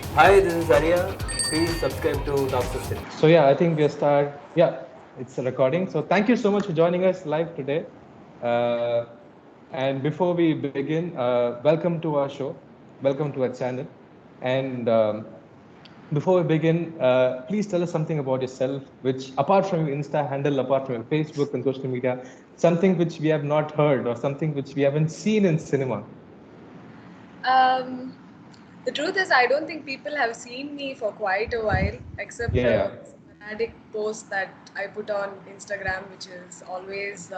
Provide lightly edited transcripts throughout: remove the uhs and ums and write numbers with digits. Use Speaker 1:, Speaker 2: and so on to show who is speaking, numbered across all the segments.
Speaker 1: Hi, this is Arya. Please subscribe to Talk System.
Speaker 2: So yeah, I think we start. Yeah, it's a recording. So thank you so much for joining us live today. Uh, and before we begin, welcome to our show. Welcome to our channel. And before we begin, please tell us something about yourself, which apart from your Insta handle, apart from your Facebook and social media, something which we have not heard or something which we haven't seen in cinema.
Speaker 3: Um, the truth is, I don't think people have seen me for quite a while, except
Speaker 2: Yeah, yeah.
Speaker 3: the sporadic posts that I put on Instagram, which is always,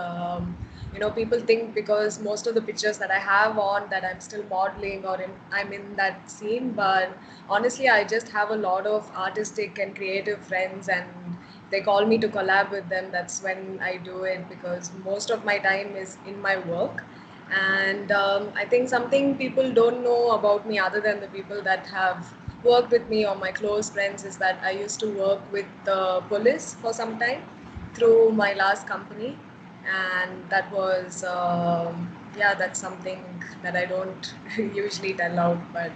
Speaker 3: people think because most of the pictures that I have on that I'm still modeling or I'm in that scene. But honestly, I just have a lot of artistic and creative friends, and they call me to collab with them. That's when I do it because most of my time is in my work. And I think something people don't know about me, other than the people that have worked with me or my close friends, is that I used to work with the police for some time through my last company. And that was, yeah, that's something that I don't usually tell out, but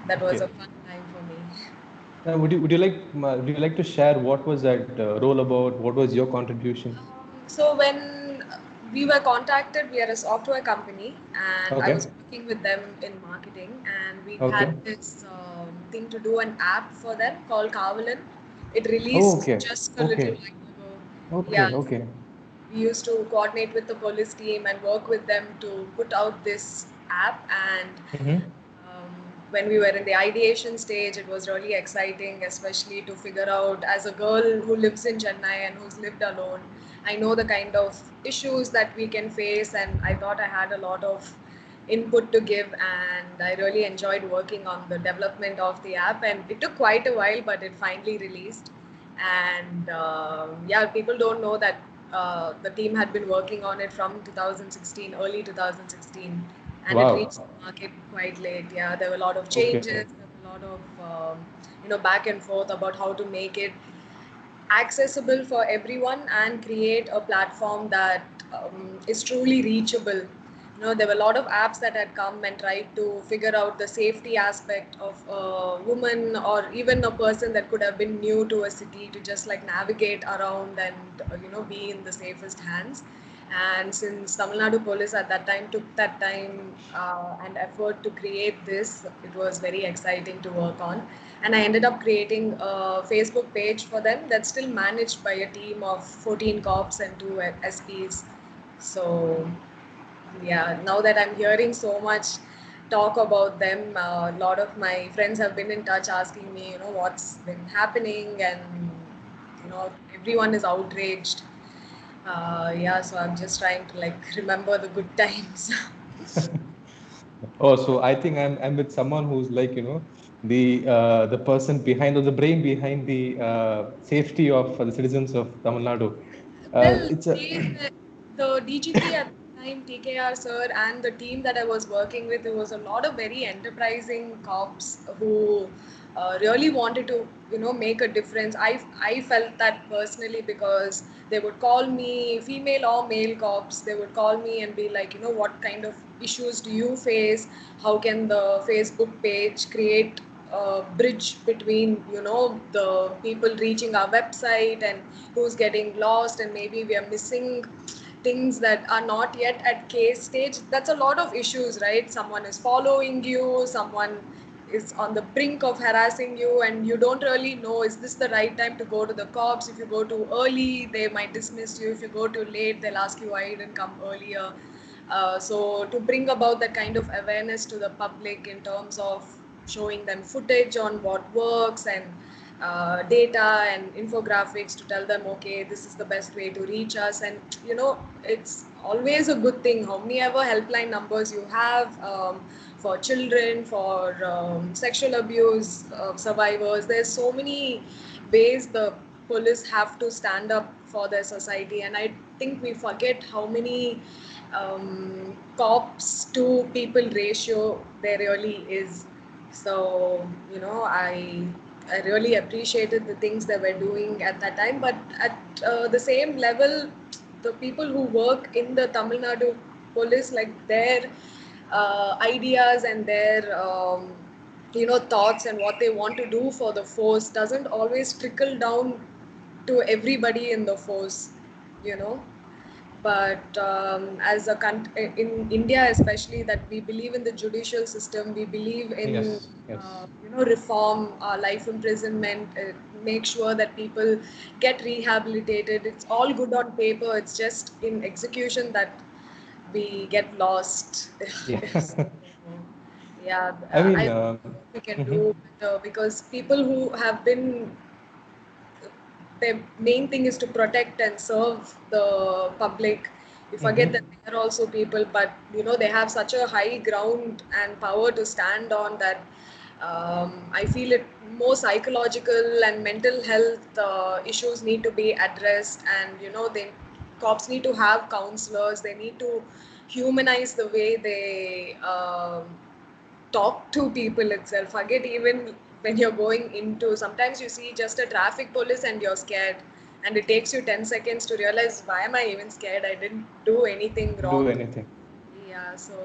Speaker 3: that was a
Speaker 2: Okay.
Speaker 3: fun time for me.
Speaker 2: Would you like to share what was that role about? What was your contribution?
Speaker 3: So when we were contacted, we are a software company, and I was
Speaker 2: Okay.
Speaker 3: working with them in marketing, and we had
Speaker 2: Okay.
Speaker 3: this thing to do an app for them called Kavalan. It
Speaker 2: Oh,
Speaker 3: released
Speaker 2: okay.
Speaker 3: just a little
Speaker 2: Okay.
Speaker 3: while ago.
Speaker 2: Okay.
Speaker 3: Yeah,
Speaker 2: Okay.
Speaker 3: we used to coordinate with the police team and work with them to put out this app. And
Speaker 2: Mm-hmm.
Speaker 3: um, when we were in the ideation stage, it was really exciting, especially to figure out, as a girl who lives in Chennai and who's lived alone, I know the kind of issues that we can face, and I thought I had a lot of input to give, and I really enjoyed working on the development of the app. And it took quite a while, but it finally released. And yeah, people don't know that the team had been working on it from 2016, early 2016, and it reached
Speaker 2: Wow.
Speaker 3: the market quite late. Yeah, there were a lot of
Speaker 2: Okay.
Speaker 3: changes, there were a lot of back and forth about how to make it accessible for everyone and create a platform that is truly reachable. There were a lot of apps that had come and tried to figure out the safety aspect of a woman or even a person that could have been new to a city to just like navigate around and be in the safest hands. And since Tamil Nadu police at that time took that time and effort to create this, it was very exciting to work on. And I ended up creating a Facebook page for them that's still managed by a team of 14 cops and 2 SPs. So yeah, now that I'm hearing so much talk about them, a lot of my friends have been in touch asking me, what's been happening, and everyone is outraged. Yeah, so I'm just trying to like remember the good times.
Speaker 2: Oh, so I think I'm with someone who's like, the person behind or the brain behind the safety of the citizens of Tamil Nadu.
Speaker 3: Well,
Speaker 2: It's a
Speaker 3: the DGP at the time, TKR sir, and the team that I was working with, it was a lot of very enterprising cops who really wanted to, make a difference. I felt that personally because they would call me, female or male cops, they would call me and be like, what kind of issues do you face? How can the Facebook page create bridge between the people reaching our website and who's getting lost, and maybe we are missing things that are not yet at case stage. That's a lot of issues, right? Someone is following you, someone is on the brink of harassing you, and you don't really know, is this the right time to go to the cops? If you go too early, they might dismiss you. If you go too late, they'll ask you why you didn't come earlier. So to bring about that kind of awareness to the public in terms of showing them footage on what works and data and infographics to tell them, okay, this is the best way to reach us. And it's always a good thing how many ever helpline numbers you have, for children, for sexual abuse survivors. There's so many ways the police have to stand up for their society, and I think we forget how many cops to people ratio there really is. So I really appreciated the things they were doing at that time. But at the same level, the people who work in the Tamil Nadu police, like their ideas and their thoughts and what they want to do for the force doesn't always trickle down to everybody in the force, you know. But as in India especially, that we believe in the judicial system, we believe in
Speaker 2: Yes, yes.
Speaker 3: reform, life imprisonment, make sure that people get rehabilitated. It's all good on paper. It's just in execution that we get lost.
Speaker 2: Yeah.
Speaker 3: Yeah,
Speaker 2: I mean,
Speaker 3: I we can
Speaker 2: mhm,
Speaker 3: do better, because people who have been, their main thing is to protect and serve the public. We forget that
Speaker 2: mhm.
Speaker 3: they are also people, but they have such a high ground and power to stand on that. I feel it more psychological and mental health issues need to be addressed, and they cops need to have counselors. They need to humanize the way they talk to people itself. Forget even when you're going into, sometimes you see just a traffic police and you're scared, and it takes you 10 seconds to realize, why am I even scared? I didn't do anything
Speaker 2: Do
Speaker 3: wrong.
Speaker 2: anything.
Speaker 3: Yeah, so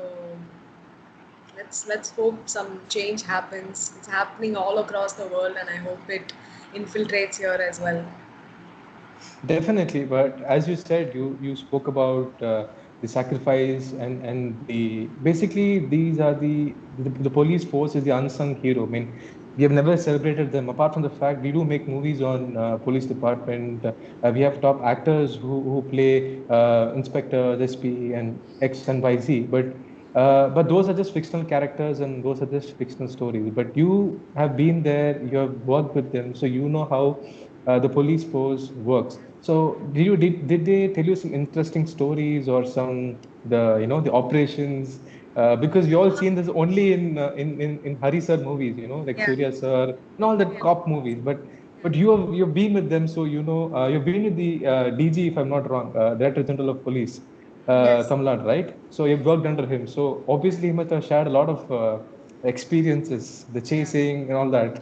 Speaker 3: let's hope some change happens. It's happening all across the world, and I hope it infiltrates here as well.
Speaker 2: Definitely, but as you said, you spoke about the sacrifice and the basically these are the police force is the unsung hero. I mean, we have never celebrated them. Apart from the fact we do make movies on police department, we have top actors who play inspectors, SP, and X and Y Z. But those are just fictional characters and those are just fictional stories. But you have been there, you have worked with them, so you know how the police force works. So did they tell you some interesting stories or some the operations? Because we all seen this only in Hari sir movies, like
Speaker 3: Yeah.
Speaker 2: Surya sir and all that
Speaker 3: Yeah.
Speaker 2: cop movies. But you've been with them, so you've been with the DG, if I'm not wrong, Director General of Police,
Speaker 3: Yes.
Speaker 2: Tamil Nadu, right? So you've worked under him. So obviously he must have shared a lot of experiences, the
Speaker 3: Yeah.
Speaker 2: chasing and all that.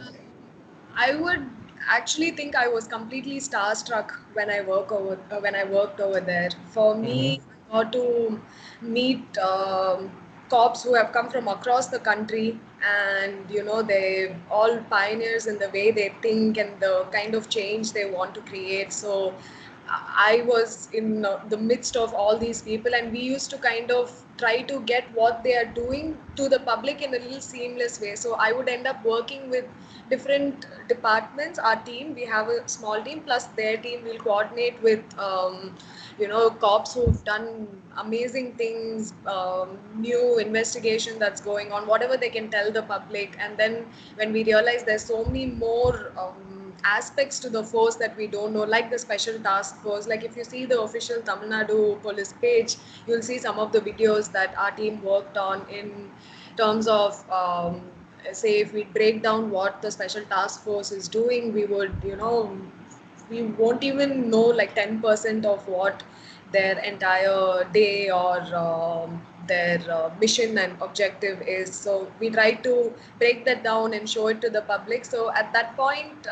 Speaker 3: I would actually think I was completely starstruck when when I worked over there. For me,
Speaker 2: Mm-hmm.
Speaker 3: I got to meet cops who have come from across the country, and they all pioneers in the way they think and the kind of change they want to create. So I was in the midst of all these people, and we used to kind of try to get what they are doing to the public in a little seamless way. So I would end up working with different departments. Our team, we have a small team, plus their team will coordinate with cops who've done amazing things, new investigation that's going on, whatever they can tell the public. And then when we realize there's so many more aspects to the force that we don't know, like the special task force. Like if you see the official Tamil Nadu police page, you'll see some of the videos that our team worked on in terms of say, if we break down what the special task force is doing, we would we won't even know like 10% of what their entire day or their mission and objective is. So we try to break that down and show it to the public. So at that point,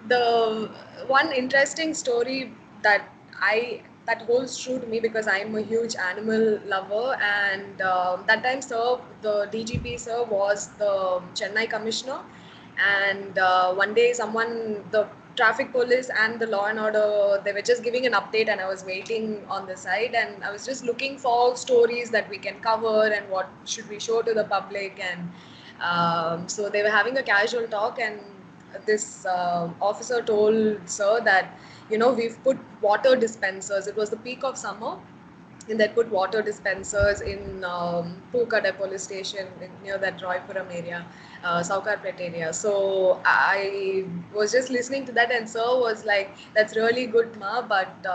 Speaker 3: the one interesting story that that holds true to me, because I'm a huge animal lover, and that time, sir, the DGP sir was the Chennai commissioner, and one day the traffic police and the law and order, they were just giving an update, and I was waiting on the side, and I was just looking for stories that we can cover and what should we show to the public. And so they were having a casual talk, and this officer told sir that we've put water dispensers. It was the peak of summer, and they put water dispensers in Pukade police station near that Roypuram area, Saukarpet area. So I was just listening to that, and sir was like, "That's really good, ma. But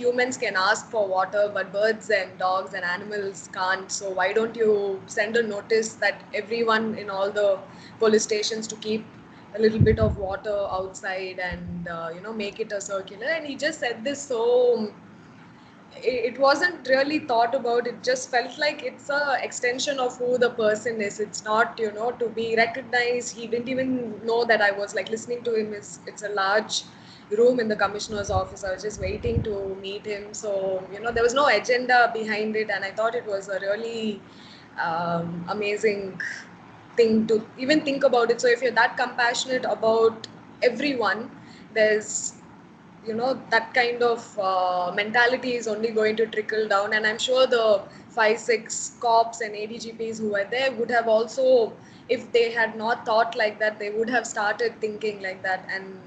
Speaker 3: humans can ask for water, but birds and dogs and animals can't. So why don't you send a notice that everyone in all the police stations to keep a little bit of water outside, and make it a circular?" And he just said this so, it wasn't really thought about. It just felt like it's a extension of who the person is. It's not to be recognized. He didn't even know that I was like listening to him. It's a large room in the commissioner's office. I was just waiting to meet him. So there was no agenda behind it, and I thought it was a really amazing thing to even think about it. So if you're that compassionate about everyone, there's that kind of mentality is only going to trickle down, and I'm sure the 5-6 cops and ADGPs who were there would have also, if they had not thought like that, they would have started thinking like that. And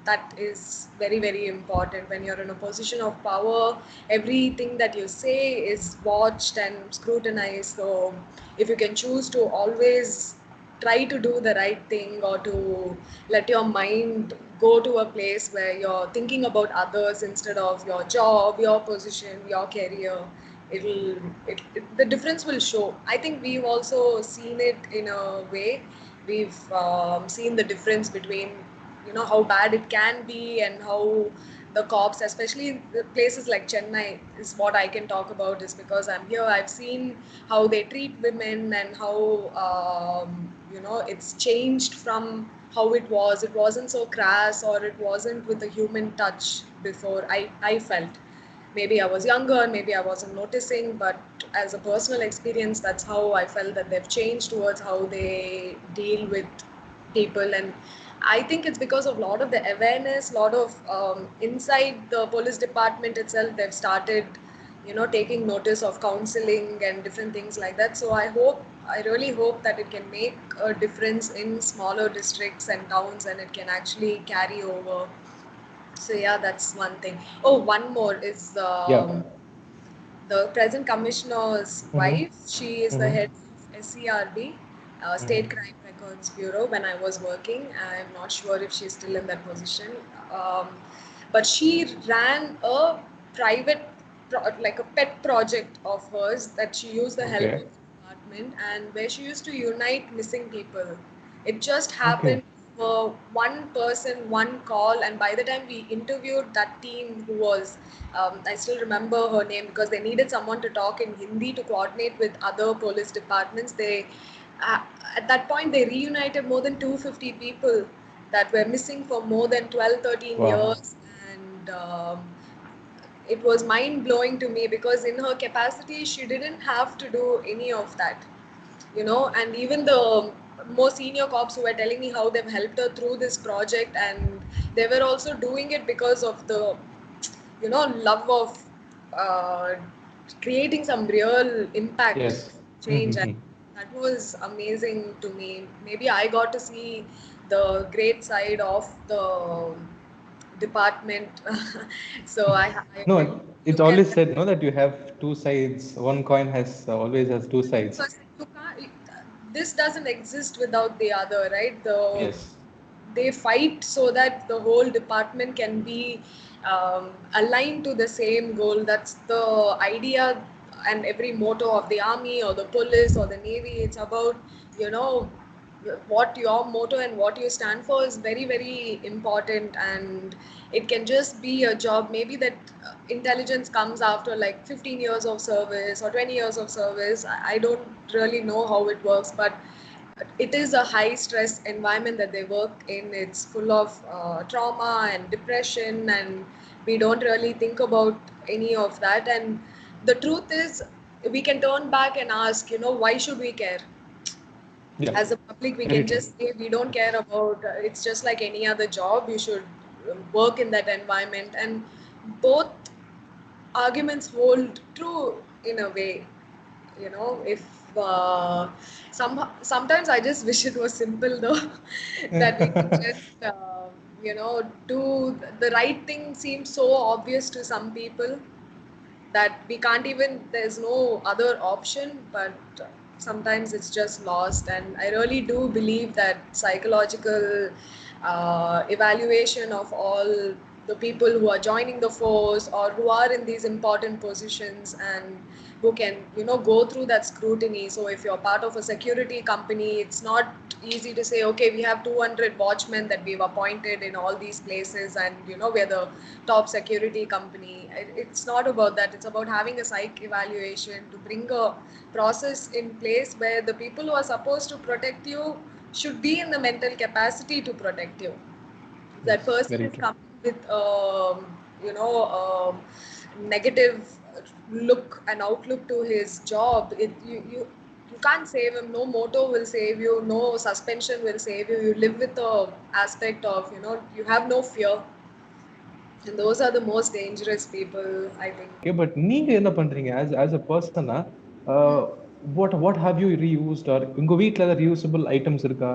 Speaker 3: that is very, very important. When you're in a position of power, everything that you say is watched and scrutinized. So if you can choose to always try to do the right thing, or to let your mind go to a place where you're thinking about others instead of your job, your position, your career, the difference will show. I think we've also seen it in a way. We've seen the difference between how bad it can be, and how the cops, especially in the places like Chennai, is what I can talk about, is because I'm here. I've seen how they treat women, and how it's changed from how it was. It wasn't so crass, or it wasn't with a human touch before. I felt, maybe I was younger, maybe I wasn't noticing, but as a personal experience, that's how I felt, that they've changed towards how they deal with people. And I think it's because of a lot of the awareness, lot of inside the police department itself, they've started taking notice of counseling and different things like that. So I really hope that it can make a difference in smaller districts and towns, and it can actually carry over. So yeah, that's one thing. Oh, one more is
Speaker 2: Yeah.
Speaker 3: the present commissioner's
Speaker 2: Mm-hmm.
Speaker 3: wife. She is the
Speaker 2: Mm-hmm.
Speaker 3: head of SCRB, State
Speaker 2: Mm-hmm.
Speaker 3: Crime Records Bureau. When I was working, I'm not sure if she's still in that position, um, but she ran a private, like a pet project of hers, that she used the help of
Speaker 2: Okay.
Speaker 3: the department, and where she used to unite missing people. It just
Speaker 2: Okay.
Speaker 3: happened for one person, one call, and by the time we interviewed that team, who was, I still remember her name, because they needed someone to talk in Hindi to coordinate with other police departments. Uh, at that point, they reunited more than 250 people that were missing for more than 12, 13
Speaker 2: Wow.
Speaker 3: years. And it was mind blowing to me, because in her capacity, she didn't have to do any of that. And even the more senior cops who were telling me how they've helped her through this project, and they were also doing it because of the love of uh, creating some real impact,
Speaker 2: Yes.
Speaker 3: change. And
Speaker 2: Mm-hmm.
Speaker 3: that was amazing to me. Maybe I got to see the great side of the department. So I
Speaker 2: No, it's
Speaker 3: look at
Speaker 2: always
Speaker 3: that.
Speaker 2: said, no, that you have two sides. One coin has always has two sides.
Speaker 3: Because you can't, this doesn't exist without the other, right?
Speaker 2: Yes.
Speaker 3: They fight so that the whole department can be aligned to the same goal. That's the idea and every motto of the army or the police or the navy. It's about, you know, what your motto and what you stand for is very, very important. And it can just be a job. Maybe that intelligence comes after like 15 years of service or 20 years of service. I don't really know how it works, but it is a high stress environment that they work in. It's full of trauma and depression, and we don't really think about any of that. And the truth is, we can turn back and ask, why should we care?
Speaker 2: Yeah.
Speaker 3: As a public, we
Speaker 2: Very
Speaker 3: can
Speaker 2: true.
Speaker 3: just say we don't care about, it's just like any other job. You should work in that environment. And both arguments hold true in a way. If sometimes I just wish it was simple, though, that we can just do the right thing. Seems so obvious to some people that we can't even, there's no other option, but sometimes it's just lost. And I really do believe that psychological evaluation of all the people who are joining the force, or who are in these important positions, and who can go through that scrutiny. So if you're part of a security company, it's not easy to say, okay, we have 200 watchmen that we've appointed in all these places, and we're the top security company. It's not about that. It's about having a psych evaluation to bring a process in place where the people who are supposed to protect you should be in the mental capacity to protect you. If that
Speaker 2: Yes.
Speaker 3: person
Speaker 2: Very
Speaker 3: is
Speaker 2: true.
Speaker 3: coming with negative look and outlook to his job, you can't save him. No motor will save you. No suspension will save you. You live with the aspect of, you have no fear. And those are the most dangerous people, I think.
Speaker 2: Okay, but நீங்க என்ன பண்றீங்க as a person what have you reused or உங்க வீட்ல ஏதாவது reusable items இருக்கா?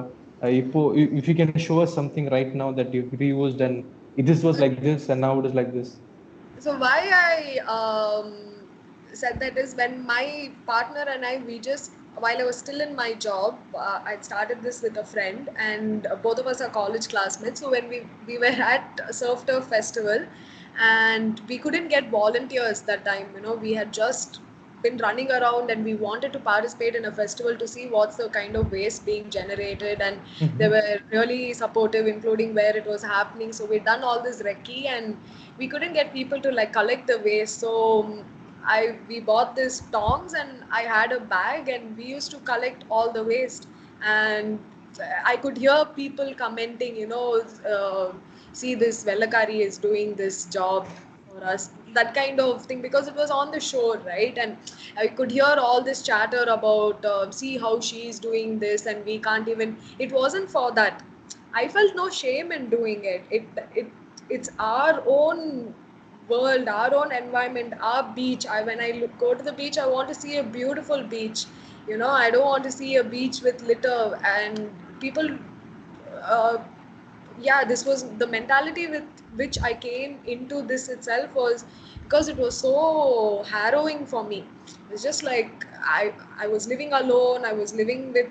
Speaker 2: இப்போ if you can show us something right now that you've reused and this was like this and now it is like this.
Speaker 3: So why I said that is when my partner and I, we just, while I was still in my job, I started this with a friend, and both of us are college classmates. So when we were at Surf Turf Festival, and we couldn't get volunteers that time. We had just been running around, and we wanted to participate in a festival to see what's the kind of waste being generated, and they were really supportive, including where it was happening. So we'd done all this recce, and we couldn't get people to like collect the waste. So we bought this tongs, and I had a bag, and we used to collect all the waste. And I could hear people commenting, see, this Vellakari is doing this job for us, that kind of thing, because it was on the shore, right? And I could hear all this chatter about see how she's doing this, and we can't even, it wasn't for that. I felt no shame in doing it's our own world, our own environment, our beach. When I go to the beach, I want to see a beautiful beach. I don't want to see a beach with litter. And people uh, yeah, this was the mentality with which I came into this itself, was because it was so harrowing for me. It's just like I was living alone. I was living with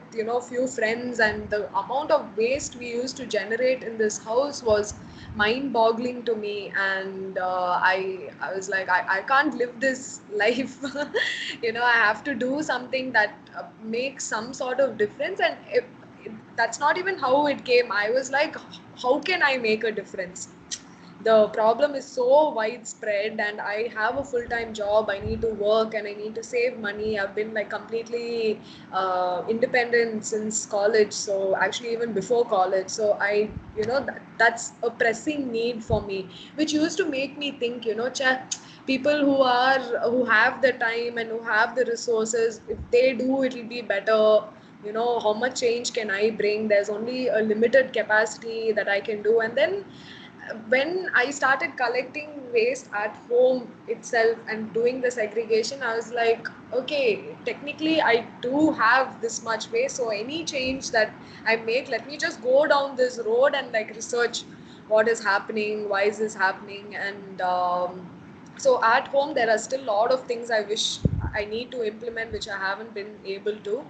Speaker 3: few friends, and the amount of waste we used to generate in this house was mind-boggling to me. And I was like, I can't live this life. I have to do something that makes some sort of difference. And that's not even how it came. I was like, how can I make a difference? The problem is so widespread, and I have a full-time job. I need to work, and I need to save money. I've been like completely independent since college, so actually even before college. So that's a pressing need for me, which used to make me think, people who have the time and who have the resources, if they do, it'll be better. How much change can I bring? There's only a limited capacity that I can do. And then when I started collecting waste at home itself and doing the segregation, I was like, okay, technically I do have this much waste. So any change that I make, let me just go down this road and like research what is happening, why is this happening. And so at home, there are still a lot of things I wish I need to implement, which I haven't been able to.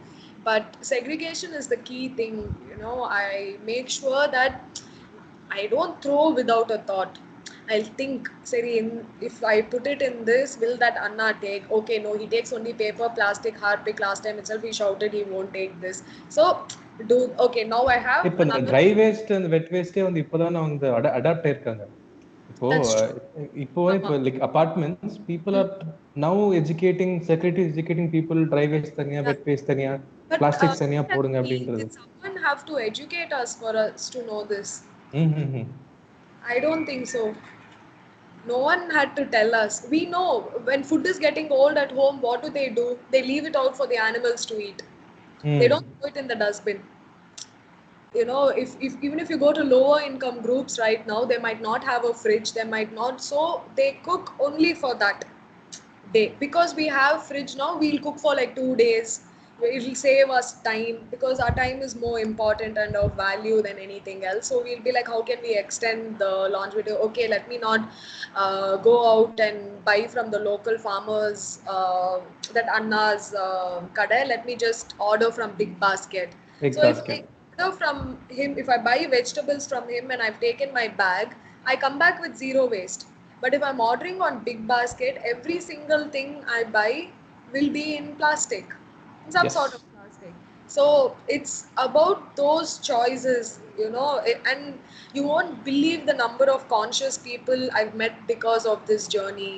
Speaker 3: But segregation is the key thing. I make sure that I don't throw without a thought. I'll think, Seri, if I put it in this, will that Anna take? Okay, no, he takes only paper, plastic, hard pick. Last time itself, he shouted he won't take this. So, okay, now I have
Speaker 2: இப்போ இந்த try waste அந்த வெட் வேஸ்டே வந்து இப்போதான் அவங்க adapt ஆயிருக்காங்க. இப்போ like apartments, people are now segregating people, dry waste தனியா, wet waste தனியா, plastics தனியா போடுங்க அப்படின்றது.
Speaker 3: Did someone have to educate us for us to know this? I don't think so. No one had to tell us. We know when food is getting old at home, what do? They leave it out for the animals to eat. They don't throw it in the dustbin. If even if you go to lower income groups right now, they might not have a fridge, they might not, so they cook only for that day. Because we have fridge now, we'll cook for like 2 days. It'll save us time, because our time is more important and of value than anything else. So we'll be like, how can we extend the launch video? Okay, let me not go out and buy from the local farmers, that Anna's kada. Let me just order from Big Basket. If I order from him, if I buy vegetables from him and I've taken my bag, I come back with zero waste. But if I'm ordering on Big Basket, every single thing I buy will be in plastic, some sort of plastic. So it's about those choices, and you won't believe the number of conscious people I've met because of this journey.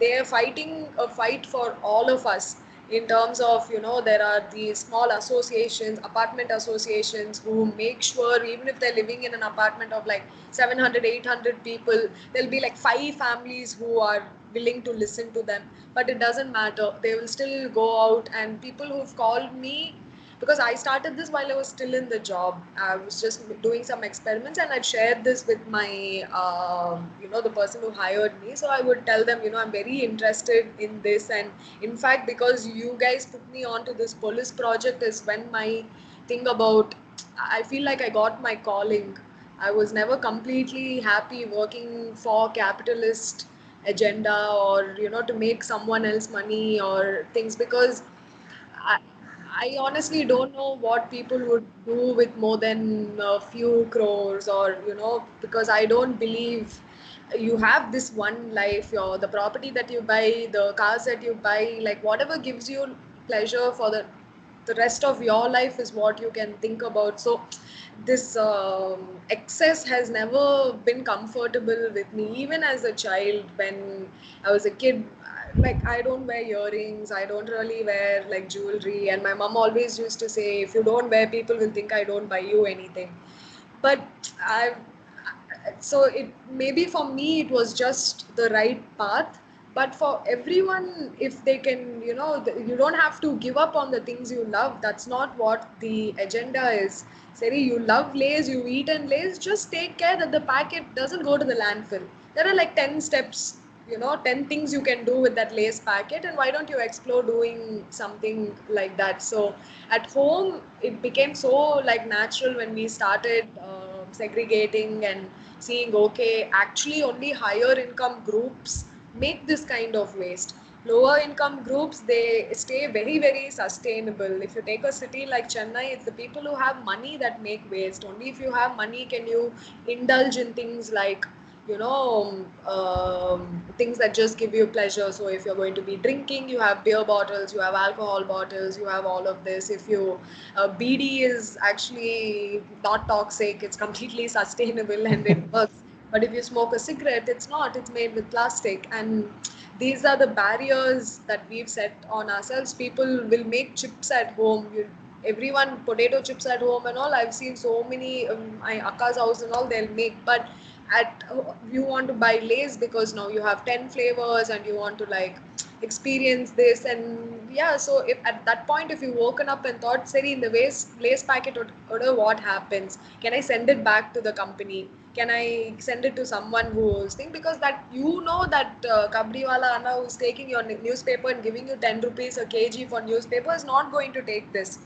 Speaker 3: They are fighting a fight for all of us, in terms of, there are these small associations, apartment associations, who make sure even if they're living in an apartment of like 700, 800 people, there'll be like 5 families who are willing to listen to them. But it doesn't matter. They will still go out, and people who've called me, because I started this while I was still in the job. I was just doing some experiments, and I'd shared this with my, the person who hired me. So I would tell them, I'm very interested in this, and in fact, because you guys put me onto this police project, is when my thing about, I feel like I got my calling. I was never completely happy working for capitalist agenda, or to make someone else money or things, because I, I honestly don't know what people would do with more than a few crores, or because I don't believe you have this one life. The property that you buy, the cars that you buy, like whatever gives you pleasure for the rest of your life is what you can think about. So this excess has never been comfortable with me. Even as a child, when I was a kid, like I don't wear earrings, I don't really wear like jewelry, and my mom always used to say, if you don't wear, people will think I don't buy you anything. But I so it maybe for me it was just the right path. But for everyone, if they can, you don't have to give up on the things you love. That's not what the agenda is. Sari, you love Lays, you eat and Lays, just take care that the packet doesn't go to the landfill. There are like 10 steps, 10 things you can do with that Lays packet, and why don't you explore doing something like that? So at home it became so like natural when we started segregating and seeing, okay, actually only higher income groups make this kind of waste. Lower income groups, they stay very very sustainable. If you take a city like Chennai, it's the people who have money that make waste. Only if you have money can you indulge in things like, things that just give you pleasure. So if you're going to be drinking, you have beer bottles, you have alcohol bottles, you have all of this. If you BD is actually not toxic, it's completely sustainable and it works. But if you smoke a cigarette, it's not, it's made with plastic. And these are the barriers that we've set on ourselves. People will make chips at home. Everyone potato chips at home and all. I've seen so many, my akka's house and all, they'll make. But at you want to buy Lays because now you have 10 flavors and you want to like experience this. And yeah, so if at that point, if you woken up and thought, say in the Lays packet order, what happens? Can I send it back to the company? Can I send it to someone who's thing? Because that that Kabriwala Anna who's taking your newspaper and giving you 10 rupees a kg for newspaper is not going to take this.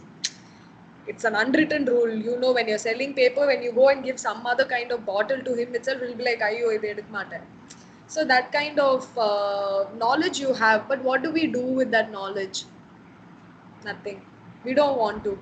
Speaker 3: It's an unwritten rule. When you're selling paper, when you go and give some other kind of bottle to him itself, will be like, "Ayo, idu eduk maten." So that kind of knowledge you have, but what do we do with that knowledge? Nothing. We don't want to.